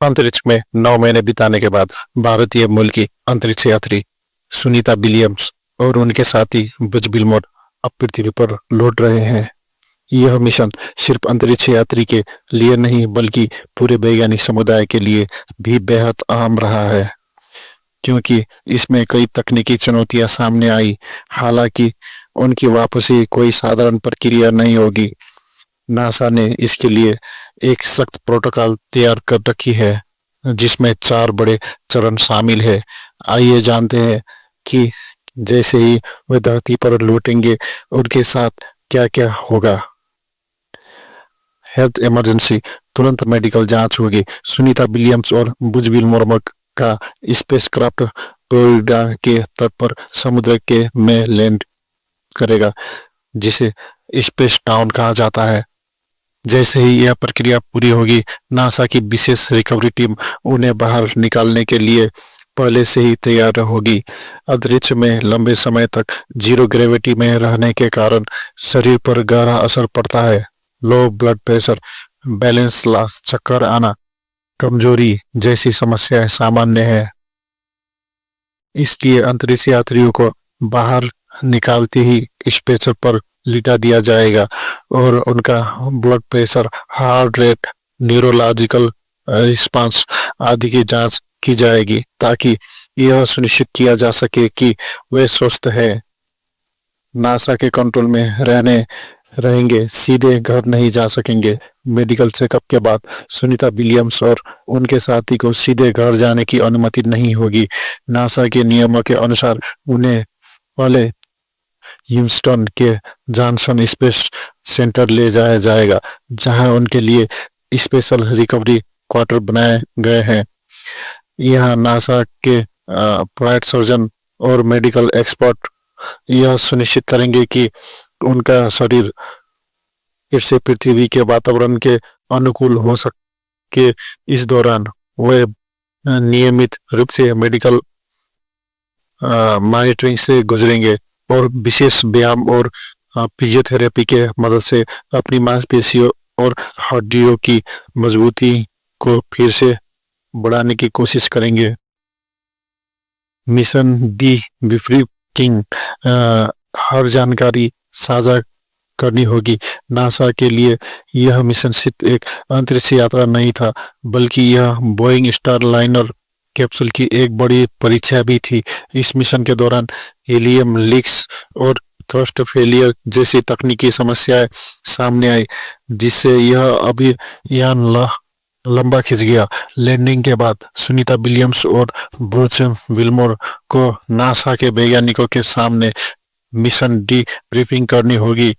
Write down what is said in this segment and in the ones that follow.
अंतरिक्ष में 9 महीने बिताने के बाद भारतीय मूल की अंतरिक्ष यात्री सुनीता विलियम्स और उनके साथी बज विल्मोर अब पृथ्वी पर लौट रहे हैं। यह मिशन सिर्फ अंतरिक्ष यात्री के लिए नहीं बल्कि पूरे वैज्ञानिक समुदाय के लिए भी बेहद अहम रहा है, क्योंकि इसमें कई तकनीकी चुनौतियां सामने आई। हालांकि उनकी वापसी कोई साधारण प्रक्रिया नहीं होगी। नासा ने इसके लिए एक सख्त प्रोटोकॉल तैयार कर रखी है, जिसमें 4 बड़े चरण शामिल है। आइए जानते हैं कि जैसे ही वे धरती पर लौटेंगे उनके साथ क्या क्या होगा। हेल्थ इमरजेंसी, तुरंत मेडिकल जांच होगी। सुनीता विलियम्स और बुज विल्मोर का स्पेसक्राफ्ट फ्लोरिडा के तट पर समुद्र के में लैंड करेगा, जिसे स्पेस टाउन कहा जाता है। जैसे ही यह प्रक्रिया पूरी होगी, नासा की विशेष रिकवरी टीम उन्हें बाहर निकालने के लिए पहले से ही तैयार होगी। अंतरिक्ष में लंबे समय तक जीरो ग्रेविटी में रहने के कारण शरीर पर गहरा असर पड़ता है। Low blood pressure, balance loss, चक्कर आना, कमजोरी जैसी समस्याएं सामान्य है। इसलिए अंतरिक्ष यात्रियों को बाहर निकालते ही स्पेसर पर लिटा दिया जाएगा और उनका blood pressure, heart rate, neurological response आदि की जांच की जाएगी, ताकि यह सुनिश्चित किया जा सके कि वे स्वस्थ हैं। नासा के कंट्रोल में रहेंगे, सीधे घर नहीं जा सकेंगे। मेडिकल चेकअप के बाद सुनीता विलियम्स और उनके साथी को सीधे घर जाने की अनुमति नहीं होगी। नासा के नियमों के अनुसार उन्हें पहले ह्यूस्टन के जॉनसन स्पेस सेंटर ले जाया जाएगा, जहां उनके लिए स्पेशल रिकवरी क्वार्टर बनाए गए हैं। यहाँ नासा के फ्लाइट सर्जन और मेडिकल एक्सपर्ट यह सुनिश्चित करेंगे कि उनका शरीर फिर से पृथ्वी के वातावरण के अनुकूल हो सके। इस दौरान वे नियमित रूप से मेडिकल मॉनिटरिंग से गुजरेंगे और विशेष व्यायाम और फिजियोथेरेपी के मदद से अपनी मांसपेशियों और हड्डियों की मजबूती को फिर से बढ़ाने की कोशिश करेंगे। मिशन डी ब्रीफिंग, हर जानकारी साझा करनी होगी। नासा के लिए यह मिशन सिर्फ एक अंतरिक्ष यात्रा नहीं था, बल्कि यह बोइंग स्टारलाइनर कैप्सूल की एक बड़ी परीक्षा भी थी। इस मिशन के दौरान हीलियम लीक्स और थ्रस्ट फेलियर जैसी तकनीकी समस्याएं सामने आई, जिससे यह अभियान लंबा खिंच गया। लैंडिंग के बाद सुनीता विलियम्स और ब्रूस विल्मोर को नासा के वैज्ञानिकों के सामने मिशन डी ब्रीफिंग करनी होगी,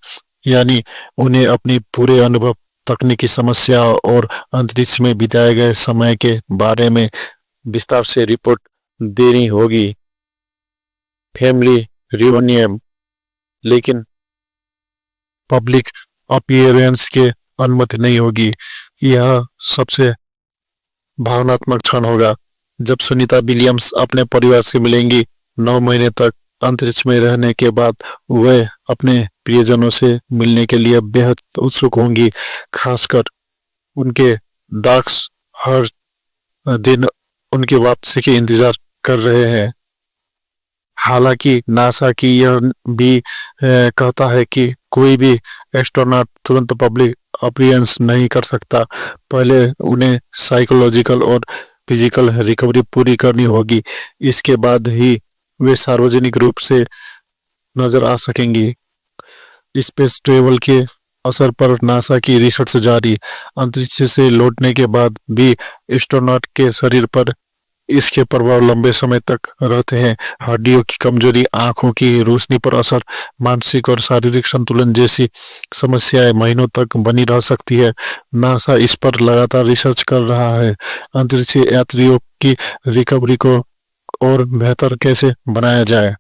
यानी उन्हें अपनी पूरे अनुभव, तकनीकी समस्या और अंतरिक्ष में बिताए गए समय के बारे में विस्तार से रिपोर्ट देनी होगी। फैमिली रियूनियन, लेकिन पब्लिक अपीयरेंस के अनुमति नहीं होगी। यह सबसे भावनात्मक क्षण होगा जब सुनीता विलियम्स अपने परिवार से मिलेंगी। 9 महीने तक अंतरिक्ष में रहने के बाद वे अपने प्रियजनों से मिलने के लिए बेहद उत्सुक होंगी। खासकर उनके डॉग्स हर दिन उनकी वापसी के इंतजार कर रहे हैं। हालांकि नासा की यह भी कहता है कि कोई भी एस्ट्रोनॉट तुरंत पब्लिक अपीयरेंस नहीं कर सकता। पहले उन्हें साइकोलॉजिकल और फिजिकल रिकवरी पूरी करनी होगी। इसके बाद ही वे सार्वजनिक रूप से नजर आ सकेंगी। स्पेस ट्रेवल के असर पर नासा की रिसर्च जारी। अंतरिक्ष से लौटने के बाद भी एस्ट्रोनॉट के शरीर पर इसके प्रभाव लंबे समय तक रहते हैं। हड्डियों की कमजोरी, आंखों की रोशनी पर असर, मानसिक और शारीरिक संतुलन जैसी समस्याएं महीनों तक बनी रह सकती है। नासा इस पर लगातार रिसर्च कर रहा है। अंतरिक्ष यात्रियों की रिकवरी को और बेहतर कैसे बनाया जाए।